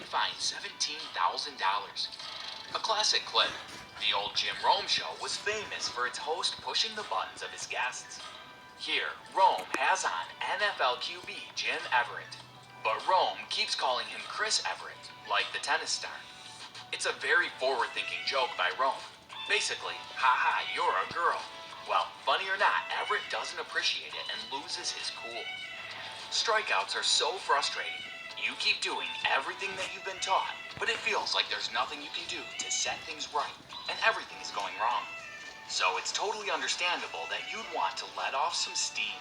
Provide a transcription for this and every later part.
fined $17,000. A classic clip. The old Jim Rome show was famous for its host pushing the buttons of his guests. Here, Rome has on NFL QB Jim Everett, but Rome keeps calling him Chris Everett, like the tennis star. It's a very forward-thinking joke by Rome. Basically, haha, you're a girl. Well, funny or not, Everett doesn't appreciate it and loses his cool. Strikeouts are so frustrating. You keep doing everything that you've been taught, but it feels like there's nothing you can do to set things right, and everything is going wrong. So it's totally understandable that you'd want to let off some steam.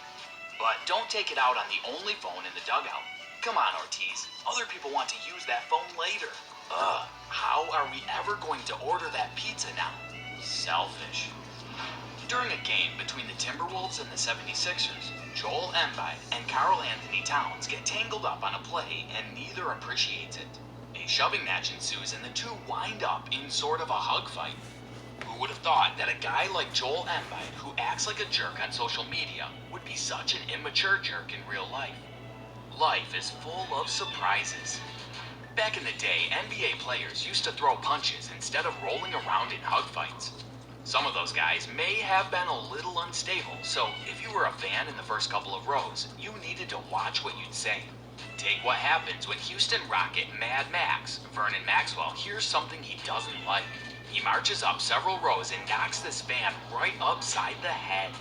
But don't take it out on the only phone in the dugout. Come on, Ortiz. Other people want to use that phone later. How are we ever going to order that pizza now? Selfish. During a game between the Timberwolves and the 76ers, Joel Embiid and Karl Anthony Towns get tangled up on a play and neither appreciates it. A shoving match ensues and the two wind up in sort of a hug fight. Who would have thought that a guy like Joel Embiid, who acts like a jerk on social media, would be such an immature jerk in real life? Life is full of surprises. Back in the day, NBA players used to throw punches instead of rolling around in hug fights. Some of those guys may have been a little unstable, so if you were a fan in the first couple of rows, you needed to watch what you'd say. Take what happens when Houston Rocket Mad Max, Vernon Maxwell, hears something he doesn't like. He marches up several rows and knocks this fan right upside the head.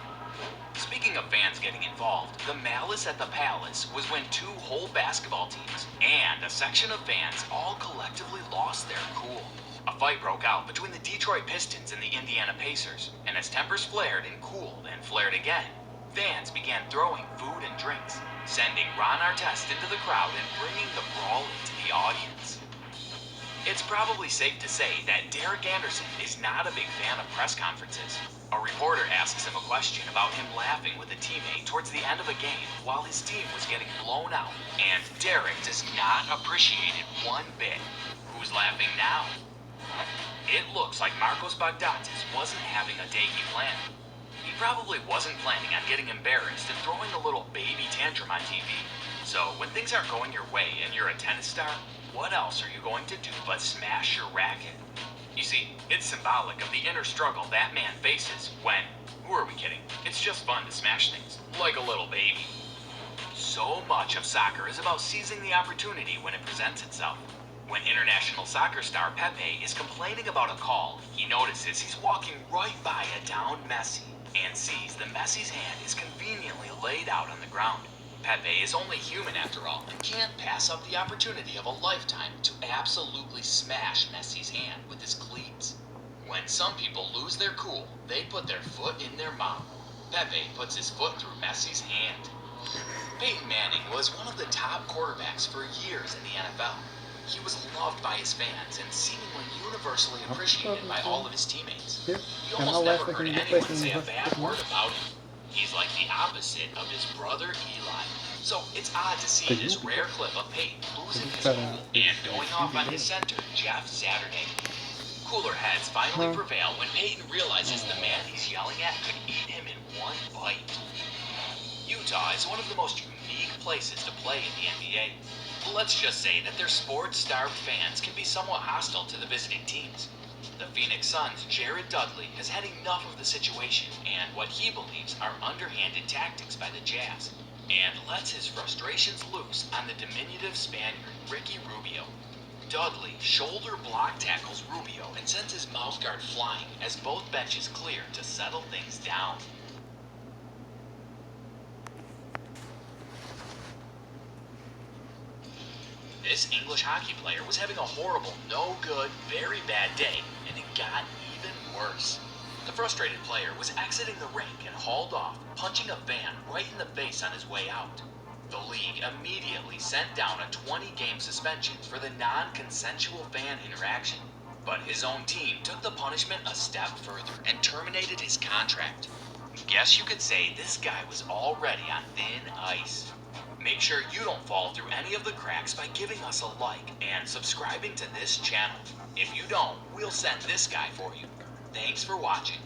Speaking of fans getting involved, the malice at the Palace was when two whole basketball teams and a section of fans all collectively lost their cool. A fight broke out between the Detroit Pistons and the Indiana Pacers, and as tempers flared and cooled and flared again, fans began throwing food and drinks, sending Ron Artest into the crowd and bringing the brawl into the audience. It's probably safe to say that Derek Anderson is not a big fan of press conferences. A reporter asks him a question about him laughing with a teammate towards the end of a game while his team was getting blown out, and Derek does not appreciate it one bit. Who's laughing now? It looks like Marcos Baghdatis wasn't having a day he planned. He probably wasn't planning on getting embarrassed and throwing a little baby tantrum on TV. So when things aren't going your way and you're a tennis star, what else are you going to do but smash your racket? You see, it's symbolic of the inner struggle that man faces when, who are we kidding, it's just fun to smash things, like a little baby. So much of soccer is about seizing the opportunity when it presents itself. When international soccer star Pepe is complaining about a call, he notices he's walking right by a downed Messi and sees that Messi's hand is conveniently laid out on the ground. Pepe is only human after all and can't pass up the opportunity of a lifetime to absolutely smash Messi's hand with his cleats. When some people lose their cool, they put their foot in their mouth. Pepe puts his foot through Messi's hand. Peyton Manning was one of the top quarterbacks for years in the NFL. He was loved by his fans and seemingly universally appreciated by all of his teammates. You almost never heard anyone say a bad word about him. He's like the opposite of his brother Eli. So it's odd to see this rare clip of Peyton losing his cool and going off on his center, Jeff Saturday. Cooler heads finally prevail when Peyton realizes the man he's yelling at could eat him in one bite. Utah is one of the most unique places to play in the NBA. Let's just say that their sports-starved fans can be somewhat hostile to the visiting teams. The Phoenix Suns' Jared Dudley has had enough of the situation and what he believes are underhanded tactics by the Jazz, and lets his frustrations loose on the diminutive Spaniard, Ricky Rubio. Dudley shoulder block tackles Rubio and sends his mouthguard flying as both benches clear to settle things down. This English hockey player was having a horrible, no good, very bad day, and it got even worse. The frustrated player was exiting the rink and hauled off, punching a fan right in the face on his way out. The league immediately sent down a 20-game suspension for the non-consensual fan interaction. But his own team took the punishment a step further and terminated his contract. Guess you could say this guy was already on thin ice. Make sure you don't fall through any of the cracks by giving us a like and subscribing to this channel. If you don't, we'll send this guy for you. Thanks for watching.